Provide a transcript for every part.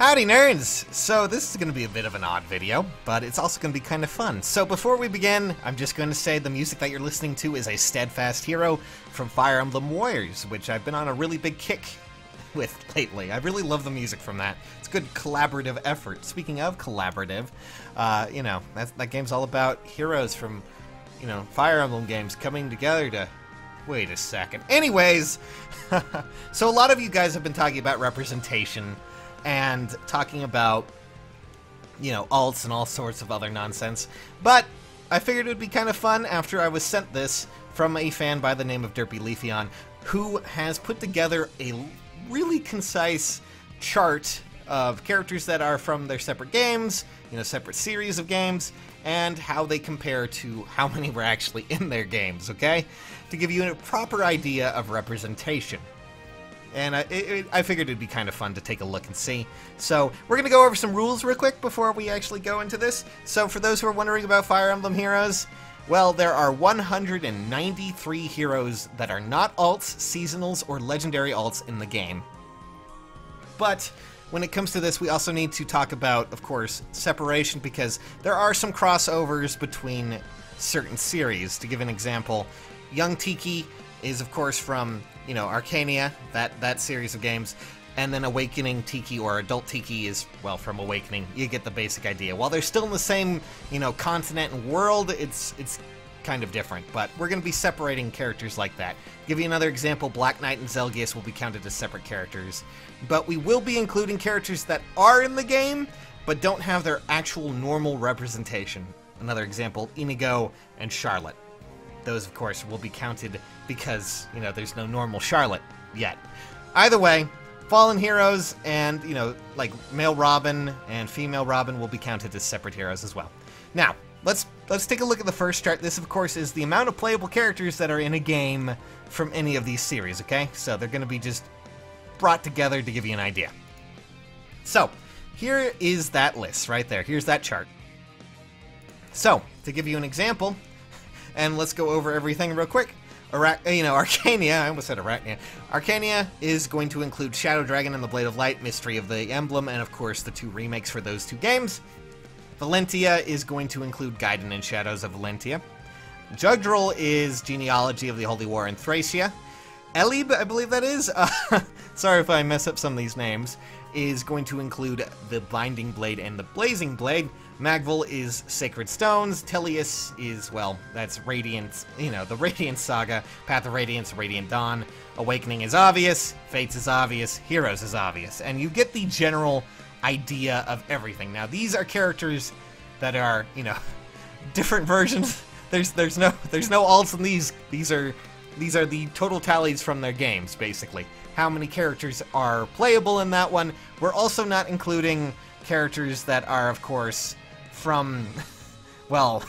Howdy nerds! So this is going to be a bit of an odd video, but it's also going to be kind of fun. So before we begin, I'm just going to say the music that you're listening to is a Steadfast Hero from Fire Emblem Warriors, which I've been on a really big kick with lately. I really love the music from that. It's good collaborative effort. Speaking of collaborative, that game's all about heroes from, Fire Emblem games coming together to... Wait a second. Anyways, so a lot of you guys have been talking about representation and talking about, alts and all sorts of other nonsense. But I figured it would be kind of fun after I was sent this from a fan by the name of Derpy Leafeon, who has put together a really concise chart of characters that are from their separate games, separate series of games, and how they compare to how many were actually in their games, okay? To give you a proper idea of representation. And I figured it'd be kind of fun to take a look and see. So, we're going to go over some rules real quick before we actually go into this. So, for those who are wondering about Fire Emblem Heroes, well, there are 193 heroes that are not alts, seasonals, or legendary alts in the game. But when it comes to this, we also need to talk about, of course, separation, because there are some crossovers between certain series. To give an example, Young Tiki is, of course, from, Arcania, that series of games, and then Awakening Tiki or Adult Tiki is, well, from Awakening. You get the basic idea. While they're still in the same, continent and world, it's kind of different, but we're going to be separating characters like that. Give you another example, Black Knight and Zelgius will be counted as separate characters, but we will be including characters that are in the game, but don't have their actual normal representation. Another example, Inigo and Charlotte. Those, of course, will be counted because, there's no normal Charlotte yet. Either way, Fallen Heroes and, like male Robin and female Robin will be counted as separate heroes as well. Now, let's take a look at the first chart. This, of course, is the amount of playable characters that are in a game from any of these series, okay? So they're going to be just brought together to give you an idea. So, here is that list right there. Here's that chart. So, to give you an example, and let's go over everything real quick. Arcania, I almost said Arachnia. Arcania is going to include Shadow Dragon and the Blade of Light, Mystery of the Emblem, and of course the two remakes for those two games. Valentia is going to include Gaiden and Shadows of Valentia. Jugdral is Genealogy of the Holy War in Thracia. Elib, I believe that is, sorry if I mess up some of these names, is going to include the Binding Blade and the Blazing Blade. Magval is Sacred Stones. Teleus is, well, that's Radiant, the Radiant Saga. Path of Radiance, Radiant Dawn. Awakening is obvious. Fates is obvious. Heroes is obvious. And you get the general idea of everything. Now, these are characters that are, different versions. There's no alts in these. These are the total tallies from their games, basically. How many characters are playable in that one. We're also not including characters that are, of course, from, well,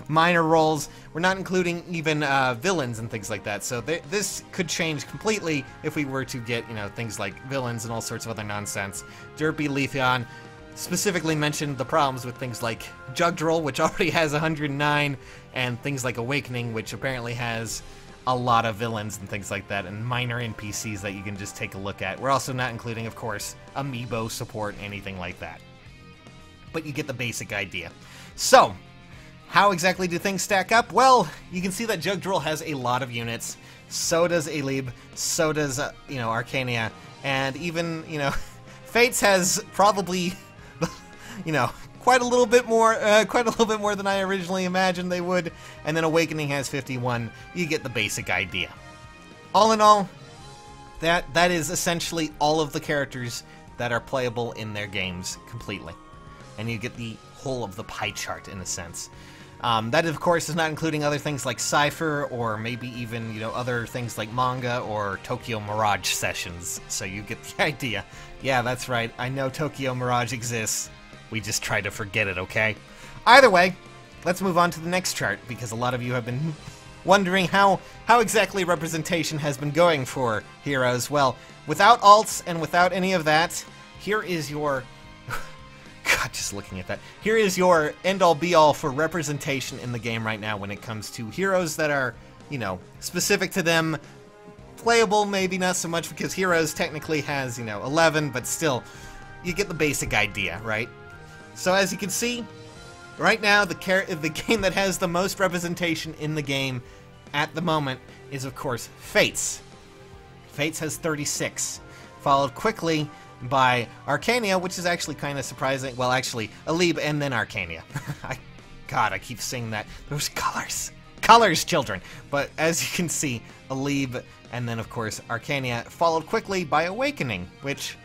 minor roles. We're not including even villains and things like that. So this could change completely if we were to get, things like villains and all sorts of other nonsense. Derpy Leafeon specifically mentioned the problems with things like Jugdral, which already has 109, and things like Awakening, which apparently has a lot of villains and things like that, and minor NPCs that you can just take a look at. We're also not including, of course, amiibo support, anything like that. But you get the basic idea. So, how exactly do things stack up? Well, you can see that Jugdral has a lot of units. So does Elib. So does, Arcania. And even, Fates has probably, quite a little bit more than I originally imagined they would. And then Awakening has 51. You get the basic idea. All in all, that is essentially all of the characters that are playable in their games completely. And you get the whole of the pie chart, in a sense. That, of course, is not including other things like Cypher, or maybe even, other things like manga or Tokyo Mirage sessions. So you get the idea. Yeah, that's right. I know Tokyo Mirage exists. We just try to forget it, okay? Either way, let's move on to the next chart, because a lot of you have been wondering how exactly representation has been going for heroes. Well, without alts and without any of that, here is your... God, just looking at that. Here is your end-all be-all for representation in the game right now when it comes to heroes that are, specific to them. Playable, maybe not so much, because Heroes technically has, 11, but still, you get the basic idea, right? So as you can see, right now, the game that has the most representation in the game at the moment is, of course, Fates. Fates has 36, followed quickly by Arcania, which is actually kind of surprising. Well, actually, Alib and then Arcania. God, I keep saying that. Those colors. Colors, children. But as you can see, Alib and then, of course, Arcania, followed quickly by Awakening, which,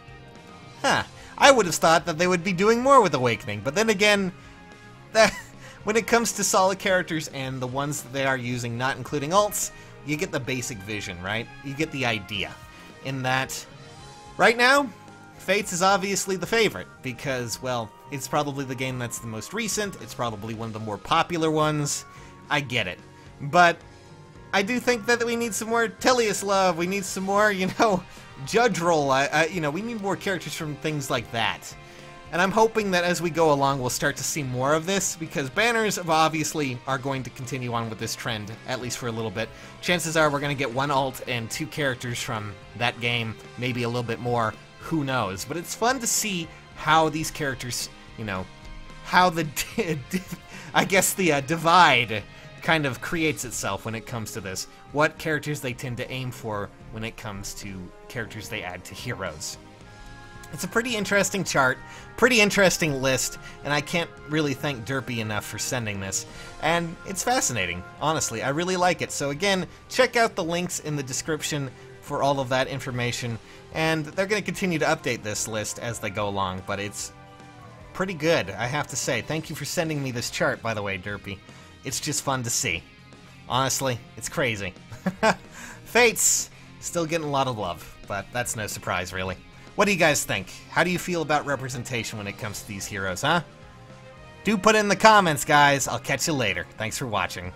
I would have thought that they would be doing more with Awakening. But then again, when it comes to solid characters and the ones that they are using, not including ults, you get the basic vision, right? You get the idea. In that, right now, Fates is obviously the favorite, because, well, it's probably the game that's the most recent, it's probably one of the more popular ones. I get it. But I do think that we need some more Teleus love, we need some more, Judge roll, we need more characters from things like that. And I'm hoping that as we go along, we'll start to see more of this, because banners obviously are going to continue on with this trend, at least for a little bit. Chances are we're going to get one ult and 2 characters from that game, maybe a little bit more, who knows. But it's fun to see how these characters, how the, I guess the divide kind of creates itself when it comes to this. What characters they tend to aim for when it comes to characters they add to heroes. It's a pretty interesting chart, pretty interesting list, and I can't really thank Derpy enough for sending this. And it's fascinating, honestly. I really like it. So again, check out the links in the description for all of that information. And they're going to continue to update this list as they go along, but it's pretty good, I have to say. Thank you for sending me this chart, by the way, Derpy. It's just fun to see. Honestly, it's crazy. Fates, still getting a lot of love, but that's no surprise, really. What do you guys think? How do you feel about representation when it comes to these heroes, huh? Do put it in the comments, guys. I'll catch you later. Thanks for watching.